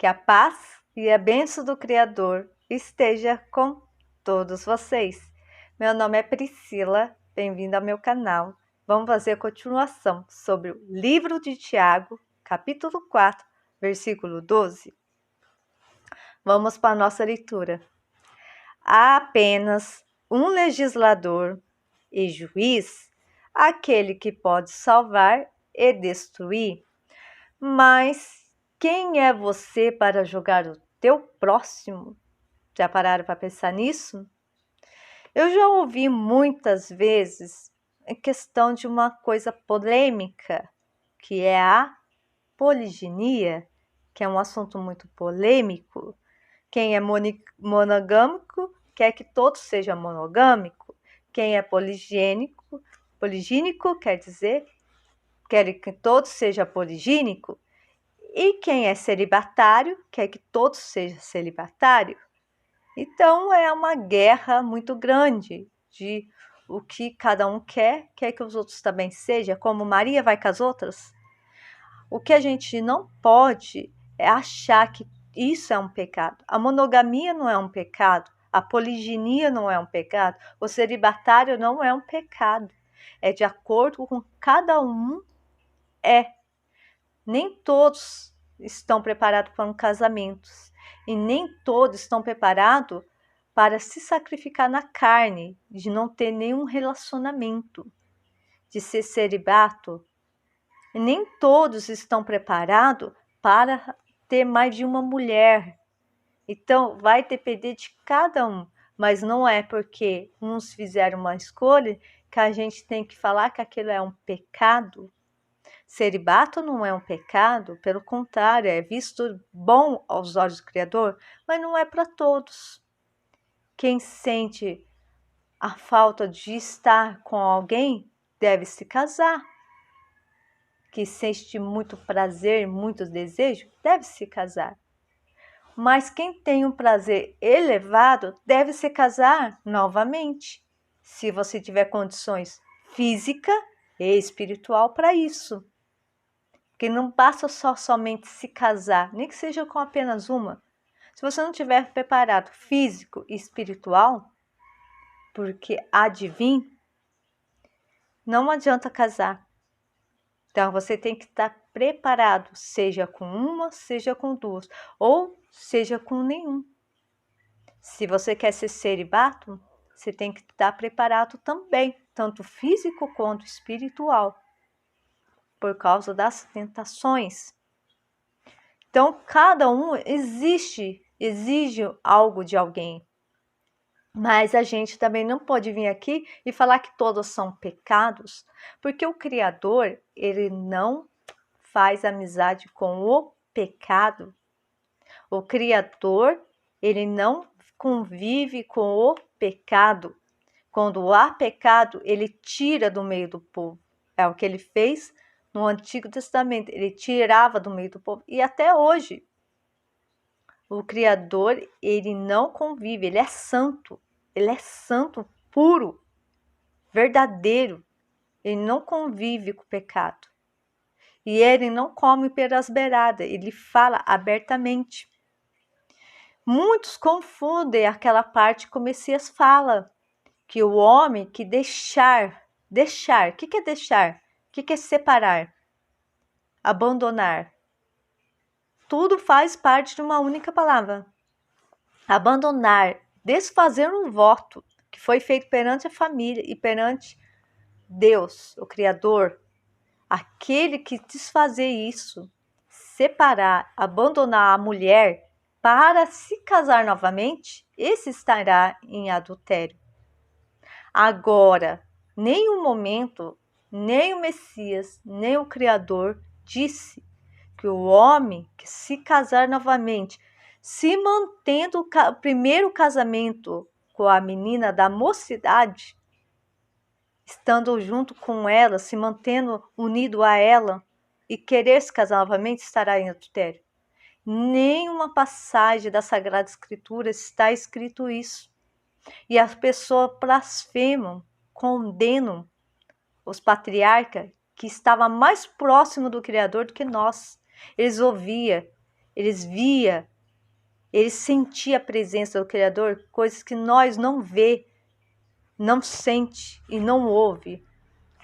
Que a paz e a bênção do Criador esteja com todos vocês. Meu nome é Priscila, bem-vindo ao meu canal. Vamos fazer a continuação sobre o livro de Tiago, capítulo 4, versículo 12. Vamos para a nossa leitura. Há apenas um legislador e juiz, aquele que pode salvar e destruir. Mas quem é você para julgar o teu próximo? Já pararam para pensar nisso? Eu já ouvi muitas vezes a questão de uma coisa polêmica, que é a poliginia, que é um assunto muito polêmico. Quem é monogâmico quer que todos sejam monogâmicos. Quem é poligínico quer dizer quer que todos sejam poligínicos. E quem é celibatário quer que todos sejam celibatários. Então é uma guerra muito grande de o que cada um quer que os outros também sejam, como Maria vai com as outras. O que a gente não pode é achar que isso é um pecado. A monogamia não é um pecado, a poliginia não é um pecado, o celibatário não é um pecado. É de acordo com cada um é. Nem todos estão preparados para um casamento e nem todos estão preparados para se sacrificar na carne, de não ter nenhum relacionamento, de ser celibato. E nem todos estão preparados para ter mais de uma mulher. Então, vai depender de cada um, mas não é porque uns fizeram uma escolha que a gente tem que falar que aquilo é um pecado. Celibato não é um pecado, pelo contrário, é visto bom aos olhos do Criador, mas não é para todos. Quem sente a falta de estar com alguém deve se casar. Quem sente muito prazer, muito desejo, deve se casar. Mas quem tem um prazer elevado deve se casar novamente, se você tiver condições física e espiritual para isso. Porque não basta somente se casar, nem que seja com apenas uma. Se você não tiver preparado físico e espiritual, porque há de vir, não adianta casar. Então você tem que estar preparado, seja com uma, seja com duas, ou seja com nenhum. Se você quer ser celibato, você tem que estar preparado também, tanto físico quanto espiritual, por causa das tentações. Então, cada um exige algo de alguém. Mas a gente também não pode vir aqui e falar que todos são pecados, porque o Criador, ele não faz amizade com o pecado. O Criador, ele não convive com o pecado. Quando há pecado, ele tira do meio do povo. É o que ele fez no Antigo Testamento. Ele tirava do meio do povo. E até hoje, o Criador, ele não convive, ele é santo puro, verdadeiro. Ele não convive com o pecado. E ele não come pelas beiradas, ele fala abertamente. Muitos confundem aquela parte que o Messias fala, que o homem que deixar, o que é deixar? O que é separar? Abandonar. Tudo faz parte de uma única palavra. Abandonar, desfazer um voto que foi feito perante a família e perante Deus, o Criador. Aquele que desfazer isso, separar, abandonar a mulher para se casar novamente, esse estará em adultério. Agora, nenhum momento, nem o Messias, nem o Criador disse que o homem que se casar novamente, se mantendo o primeiro casamento com a menina da mocidade, estando junto com ela, se mantendo unido a ela e querer se casar novamente, estará em adultério. Nenhuma passagem da Sagrada Escritura está escrito isso. E as pessoas blasfemam, condenam os patriarcas que estavam mais próximos do Criador do que nós. Eles ouviam eles via, eles sentiam a presença do Criador, coisas que nós não vê, não sente e não ouve,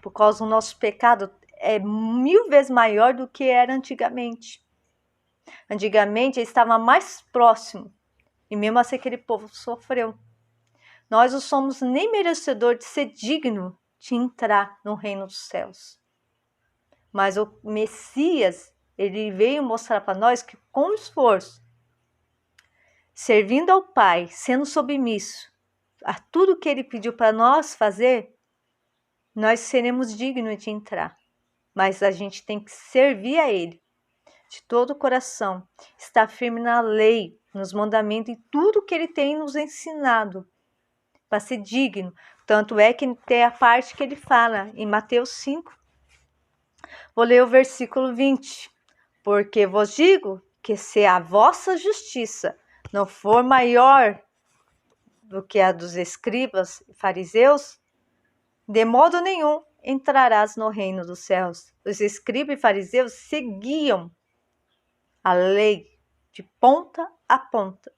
por causa do nosso pecado é 1000 vezes maior do que era antigamente. Antigamente ele estava mais próximo e mesmo assim aquele povo sofreu. Nós não somos nem merecedores de ser digno de entrar no reino dos céus. Mas o Messias, ele veio mostrar para nós que com esforço, servindo ao Pai, sendo submisso a tudo que ele pediu para nós fazer, nós seremos dignos de entrar. Mas a gente tem que servir a ele de todo o coração, estar firme na lei, nos mandamentos e tudo que ele tem nos ensinado para ser digno. Tanto é que tem a parte que ele fala em Mateus 5. Vou ler o versículo 20. Porque vos digo que se a vossa justiça não for maior do que a dos escribas e fariseus, de modo nenhum entrarás no reino dos céus. Os escribas e fariseus seguiam a lei de ponta a ponta,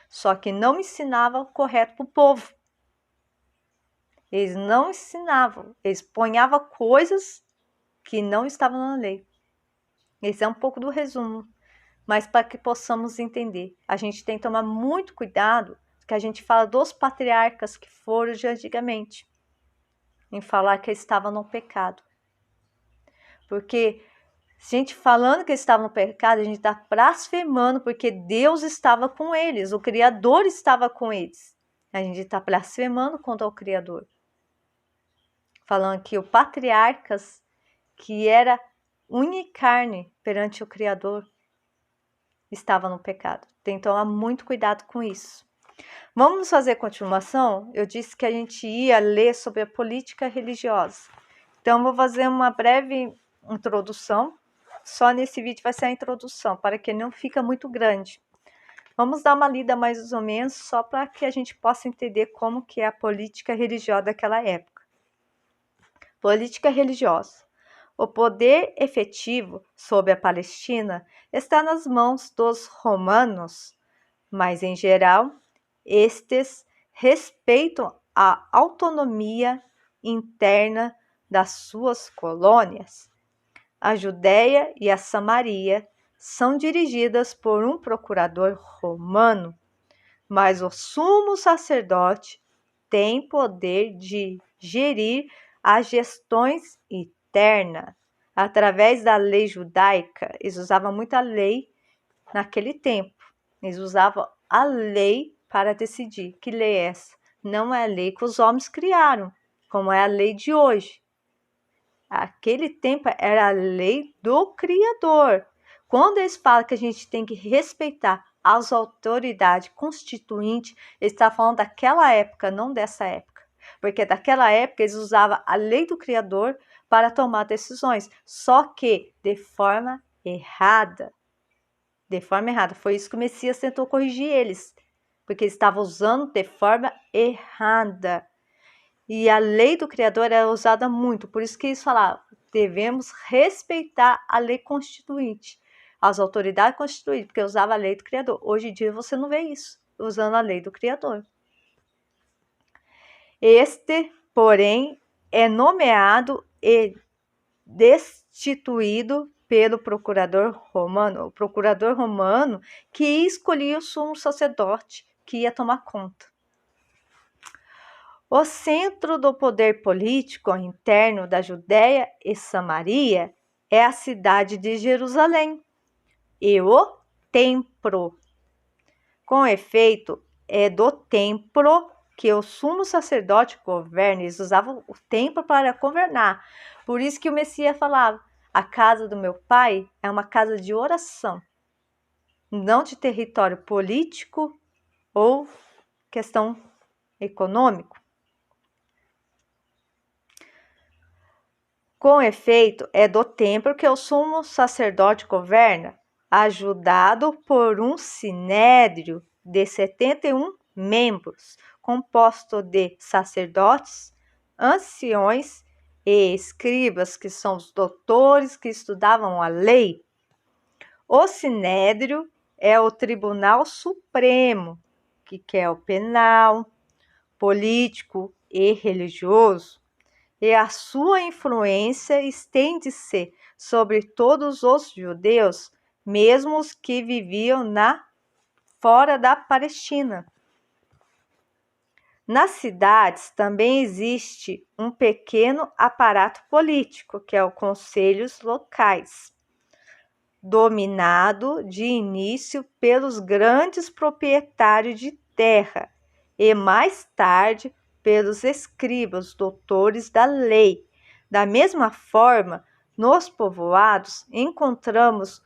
só que não ensinavam o correto para o povo. Eles não ensinavam, eles ponhavam coisas que não estavam na lei. Esse é um pouco do resumo, mas para que possamos entender, a gente tem que tomar muito cuidado, que a gente fala dos patriarcas que foram de antigamente, em falar que eles estavam no pecado. Porque a gente falando que eles estavam no pecado, a gente está blasfemando, porque Deus estava com eles, o Criador estava com eles. A gente está blasfemando contra o Criador. Falando que o patriarcas, que era unicarne perante o Criador, estava no pecado. Tem que tomar muito cuidado com isso. Vamos fazer continuação? Eu disse que a gente ia ler sobre a política religiosa. Então, vou fazer uma breve introdução. Só nesse vídeo vai ser a introdução, para que não fique muito grande. Vamos dar uma lida mais ou menos, só para que a gente possa entender como que é a política religiosa daquela época. Política religiosa. O poder efetivo sobre a Palestina está nas mãos dos romanos, mas, em geral, estes respeitam a autonomia interna das suas colônias. A Judéia e a Samaria são dirigidas por um procurador romano, mas o sumo sacerdote tem poder de gerir as gestões internas. Através da lei judaica, eles usavam muita lei naquele tempo. Eles usavam a lei para decidir. Que lei é essa? Não é a lei que os homens criaram, como é a lei de hoje. Aquele tempo era a lei do Criador. Quando eles falam que a gente tem que respeitar as autoridades constituintes, eles estão falando daquela época, não dessa época. Porque daquela época eles usavam a lei do Criador para tomar decisões, só que de forma errada. De forma errada. Foi isso que o Messias tentou corrigir eles, porque eles estavam usando de forma errada. E a lei do Criador era usada muito, por isso que eles falavam, devemos respeitar a lei constituinte, as autoridades constituintes, porque usava a lei do Criador. Hoje em dia você não vê isso, usando a lei do Criador. Este, porém, é nomeado e destituído pelo procurador romano. O procurador romano que escolhia o sumo sacerdote que ia tomar conta. O centro do poder político interno da Judéia e Samaria é a cidade de Jerusalém e o templo. Com efeito, é do templo que o sumo sacerdote governa. Eles usavam o templo para governar. Por isso que o Messias falava, a casa do meu pai é uma casa de oração, não de território político ou questão econômica. Com efeito, é do templo que o sumo sacerdote governa, ajudado por um sinédrio de 71 membros, composto de sacerdotes, anciões e escribas, que são os doutores que estudavam a lei. O Sinédrio é o Tribunal Supremo, que é o penal, político e religioso, e a sua influência estende-se sobre todos os judeus, mesmo os que viviam fora da Palestina. Nas cidades também existe um pequeno aparato político, que é o conselhos locais, dominado de início pelos grandes proprietários de terra e mais tarde pelos escribas, doutores da lei. Da mesma forma, nos povoados encontramos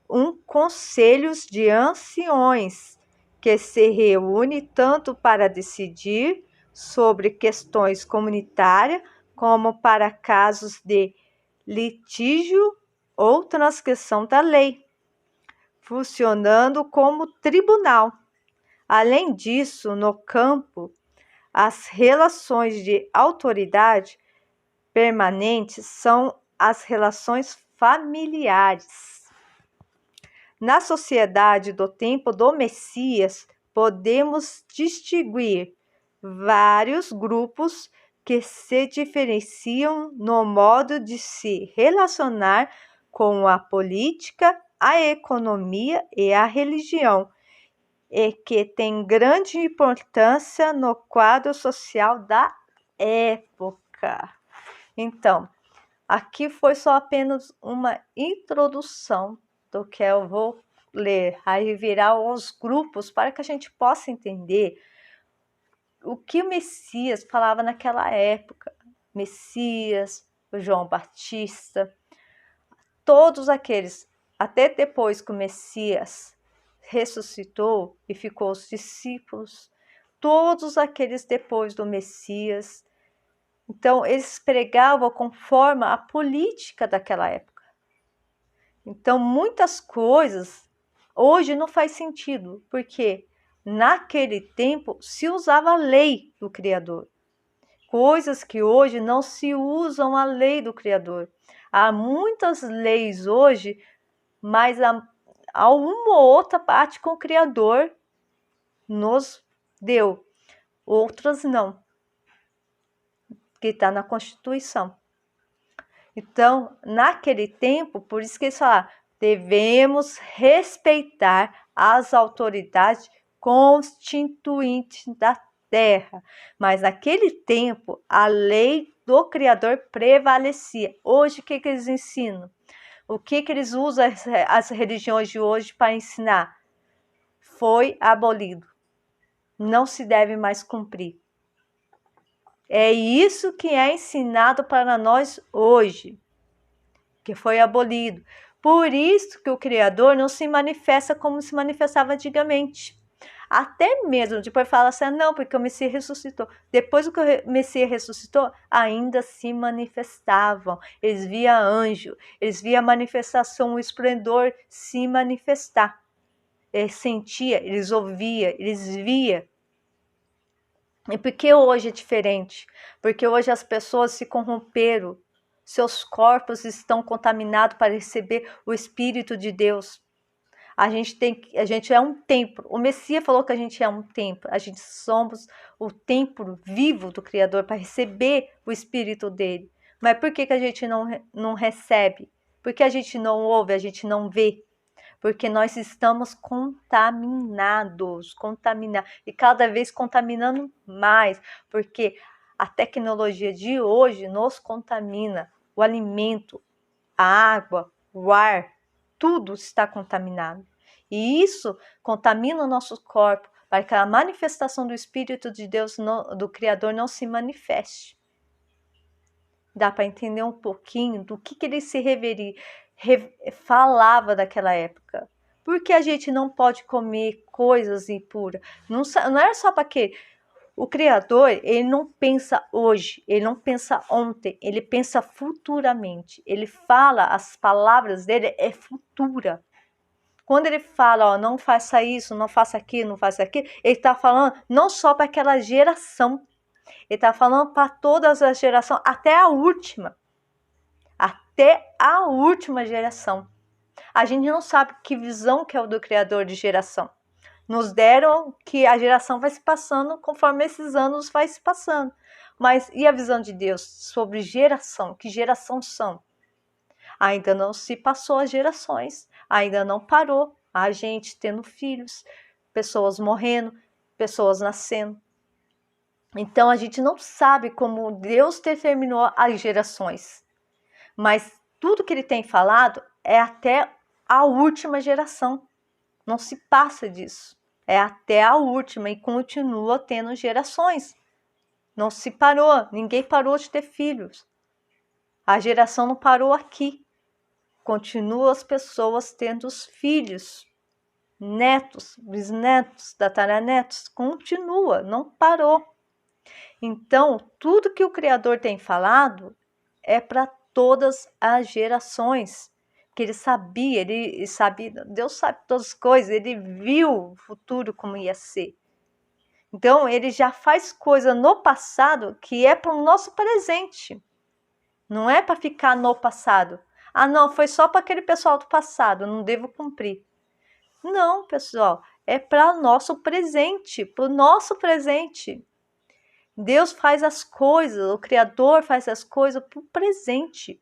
um conselhos de anciões que se reúne tanto para decidir sobre questões comunitárias como para casos de litígio ou transgressão da lei, funcionando como tribunal. Além disso, no campo, as relações de autoridade permanentes são as relações familiares. Na sociedade do tempo do Messias, podemos distinguir vários grupos que se diferenciam no modo de se relacionar com a política, a economia e a religião, e que tem grande importância no quadro social da época. Então, aqui foi só apenas uma introdução do que eu vou ler, aí virar os grupos para que a gente possa entender o que o Messias falava naquela época. Messias, o João Batista, todos aqueles, até depois que o Messias ressuscitou e ficou os discípulos, todos aqueles depois do Messias. Então, eles pregavam conforme a política daquela época. Então, muitas coisas hoje não faz sentido, porque naquele tempo se usava a lei do Criador. Coisas que hoje não se usam a lei do Criador. Há muitas leis hoje, mas há uma ou outra parte com o Criador nos deu, outras não, que está na Constituição. Então, naquele tempo, por isso que eles falaram, devemos respeitar as autoridades constituintes da terra. Mas naquele tempo, a lei do Criador prevalecia. Hoje, o que eles ensinam? O que eles usam as religiões de hoje para ensinar? Foi abolido. Não se deve mais cumprir. É isso que é ensinado para nós hoje, que foi abolido. Por isso que o Criador não se manifesta como se manifestava antigamente. Até mesmo depois fala assim, não, porque o Messias ressuscitou. Depois que o Messias ressuscitou, ainda se manifestavam. Eles viam anjo, eles viam a manifestação, o esplendor se manifestar. Eles sentiam, eles ouviam, eles viam. E por que hoje é diferente? Porque hoje as pessoas se corromperam, seus corpos estão contaminados para receber o Espírito de Deus. A gente é um templo. O Messias falou que a gente é um templo. A gente somos o templo vivo do Criador para receber o Espírito dele. Mas por que a gente não recebe? Por que a gente não ouve, a gente não vê? Porque nós estamos contaminados, e cada vez contaminando mais, porque a tecnologia de hoje nos contamina, o alimento, a água, o ar, tudo está contaminado. E isso contamina o nosso corpo, para que a manifestação do Espírito de Deus, do Criador, não se manifeste. Dá para entender um pouquinho do que ele se falava daquela época. Porque a gente não pode comer coisas impuras. Não era só para quê? O Criador, ele não pensa hoje, ele não pensa ontem, ele pensa futuramente. Ele fala, as palavras dele é futura. Quando ele fala, ó, não faça isso, não faça aquilo, não faça aquilo, ele está falando não só para aquela geração, ele está falando para todas as gerações, até a última geração. A gente não sabe que visão que é o do Criador de geração. Nos deram que a geração vai se passando conforme esses anos vai se passando. Mas e a visão de Deus sobre geração? Que geração são? Ainda não se passou as gerações, ainda não parou a gente tendo filhos, pessoas morrendo, pessoas nascendo. Então a gente não sabe como Deus determinou as gerações, mas tudo que ele tem falado é até a última geração. Não se passa disso. É até a última e continua tendo gerações. Não se parou, ninguém parou de ter filhos. A geração não parou aqui. Continua as pessoas tendo os filhos, netos, bisnetos, tataranetos. Continua, não parou. Então, tudo que o Criador tem falado é para todas as gerações. Que ele sabia, Deus sabe todas as coisas, ele viu o futuro como ia ser. Então, ele já faz coisa no passado que é para o nosso presente. Não é para ficar no passado. Ah, não, foi só para aquele pessoal do passado, não devo cumprir. Não, pessoal, é para o nosso presente, para o nosso presente. Deus faz as coisas, o Criador faz as coisas para o presente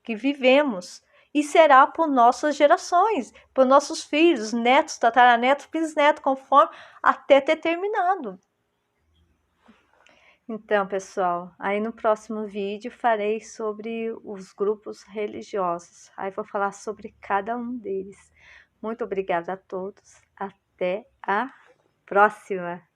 que vivemos. E será por nossas gerações, por nossos filhos, netos, tataranetos, bisnetos, conforme até ter terminado. Então, pessoal, aí no próximo vídeo farei sobre os grupos religiosos. Aí vou falar sobre cada um deles. Muito obrigada a todos. Até a próxima!